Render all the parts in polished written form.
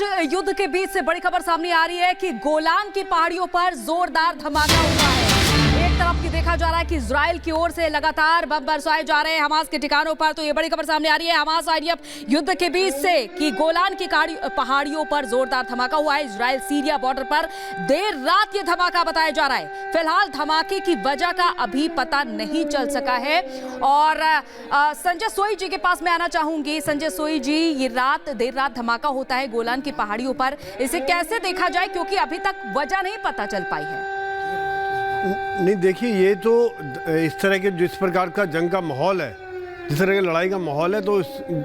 रोज युद्ध के बीच से बड़ी खबर सामने आ रही है कि गोलान की पहाड़ियों पर जोरदार धमाका हुआ है। एक तरफ की देखा जा रहा है कि इजराइल की ओर से लगातार बम बरसाए जा रहे हैं हमास के ठिकानों पर, तो ये बड़ी खबर सामने आ रही है हमास आईडीएफ युद्ध के बीच से कि गोलान की पहाड़ियों पर जोरदार धमाका हुआ है। इजराइल सीरिया बॉर्डर पर देर रात ये धमाका बताया जा रहा है। फिलहाल धमाके की वजह का अभी पता नहीं चल सका है। और संजय सोई जी के पास मैं आना चाहूंगी। संजय सोई जी, ये देर रात धमाका होता है गोलान की पहाड़ियों पर, इसे कैसे देखा जाए, क्योंकि अभी तक वजह नहीं पता चल पाई है। नहीं, देखिए, ये तो इस तरह के जिस प्रकार का जंग का माहौल है, जिस तरह की लड़ाई का माहौल है, तो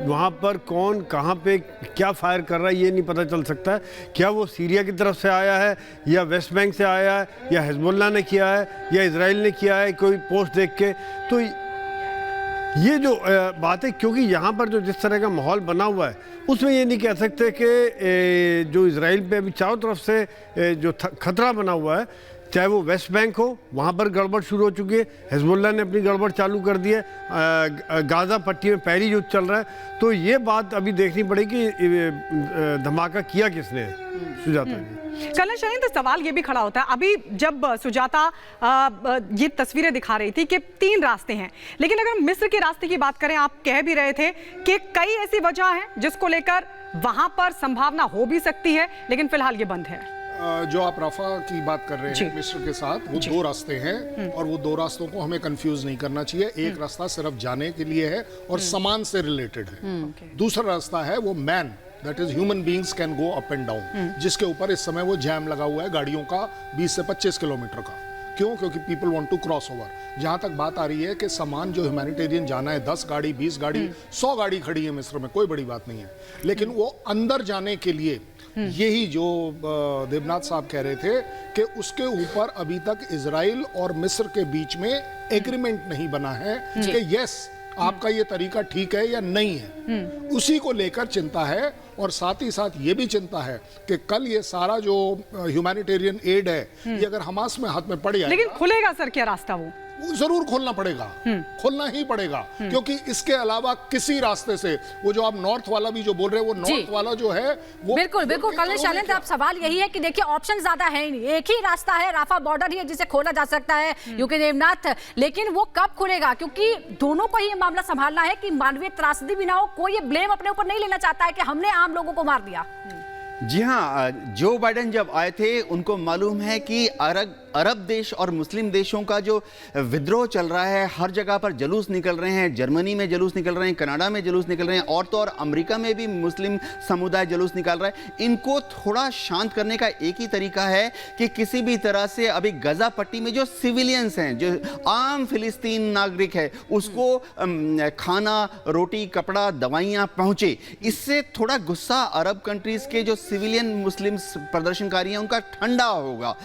वहाँ पर कौन कहाँ पे क्या फायर कर रहा है ये नहीं पता चल सकता है। क्या वो सीरिया की तरफ से आया है या वेस्ट बैंक से आया है या हिजबुल्लाह ने किया है या इजराइल ने किया है कोई पोस्ट देख के। तो ये जो बात है, क्योंकि यहाँ पर जो जिस तरह का माहौल बना हुआ है उसमें ये नहीं कह सकते कि जो इजराइल पे अभी चारों तरफ से जो खतरा बना हुआ है, चाहे वो वेस्ट बैंक हो, वहाँ पर गड़बड़ शुरू हो चुकी है, हिजबुल्लाह ने अपनी गड़बड़ चालू कर दी है, गाज़ा पट्टी में पहली युद्ध चल रहा है। तो ये बात अभी देखनी पड़ेगी धमाका किया किसने। सुजाता जी, कल्याण शैलेंद्र, सवाल ये भी खड़ा होता है, अभी जब सुजाता ये तस्वीरें दिखा रही थी कि 3 रास्ते हैं, लेकिन अगर मिस्र के रास्ते की बात करें, आप कह भी रहे थे कि कई ऐसी वजह हैं जिसको लेकर वहां पर संभावना हो भी सकती है, लेकिन फिलहाल ये बंद है। जो आप रफा की बात कर रहे हैं मिस्र के साथ, वो 2 रास्ते हैं और वो 2 रास्तों को हमें कंफ्यूज नहीं करना चाहिए। एक रास्ता सिर्फ जाने के लिए है और सामान से रिलेटेड है। दूसरा रास्ता है वो man, that is human beings can go up and down, जिसके ऊपर इस समय वो जैम लगा हुआ है गाड़ियों का 20 से 25 किलोमीटर का। क्यों? क्योंकि people want to cross over. जहां तक बात आ रही है कि सामान जो ह्यूमैनिटेरियन जाना है, 10 गाड़ी 20 गाड़ी 100 गाड़ी खड़ी है मिस्र में, कोई बड़ी बात नहीं है, लेकिन वो अंदर जाने के लिए यही जो देवनाथ साहब कह रहे थे कि उसके ऊपर अभी तक इजराइल और मिस्र के बीच में एग्रीमेंट नहीं बना है कि यस आपका ये तरीका ठीक है या नहीं है। उसी को लेकर चिंता है और साथ ही साथ ये भी चिंता है कि कल ये सारा जो ह्यूमैनिटेरियन एड है ये अगर हमास में हाथ में पड़ जाए, लेकिन खुलेगा सर क्या रास्ता? वो जरूर खोलना पड़ेगा, खोलना ही पड़ेगा, क्योंकि इसके अलावा किसी रास्ते से वो जो आप नॉर्थ वाला भी जो बोल रहे हैं, वो नॉर्थ वाला जो है वो बिल्कुल कल्याण शैलेंद्र, आप सवाल यही है कि देखिए ऑप्शन ज्यादा है ही नहीं, एक ही रास्ता है, राफा बॉर्डर ही है जिसे खोला जा सकता है यूके देवनाथ, लेकिन वो कब खुलेगा? क्योंकि दोनों को ही मामला संभालना है कि मानवीय त्रासदी भी ना हो, कोई ये ब्लेम अपने ऊपर नहीं लेना चाहता है कि हमने आम लोगों को मार दिया। जी हाँ, जो बाइडेन जब आए थे उनको मालूम है कि अरब देश और मुस्लिम देशों का जो विद्रोह चल रहा है, हर जगह पर जुलूस निकल रहे हैं, जर्मनी में जुलूस निकल रहे हैं, कनाडा में जुलूस निकल रहे हैं, और तो और अमेरिका में भी मुस्लिम समुदाय जुलूस निकाल रहा है। इनको थोड़ा शांत करने का एक ही तरीका है कि किसी भी तरह से अभी गजा पट्टी में जो सिविलियंस हैं, जो आम फिलिस्तीन नागरिक है, उसको खाना, रोटी, कपड़ा, दवाइयाँ पहुँचे। इससे थोड़ा गुस्सा अरब कंट्रीज के जो सिविलियन मुस्लिम प्रदर्शनकारी हैं उनका ठंडा होगा।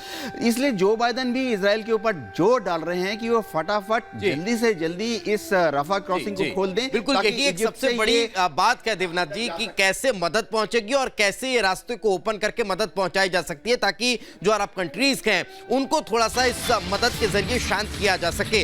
इसलिए जो बाइडेन भी इजराइल के ऊपर जोर डाल रहे हैं कि वो फटाफट जल्दी से जल्दी इस रफा क्रॉसिंग को खोल दें। बिल्कुल, यही एक सबसे बड़ी बात क्या देवनाथ जी कि कैसे मदद पहुंचेगी और कैसे ये रास्ते को ओपन करके मदद पहुंचाई जा सकती है, ताकि जो अरब कंट्रीज हैं उनको थोड़ा सा इस मदद के जरिए शांत किया जा सके।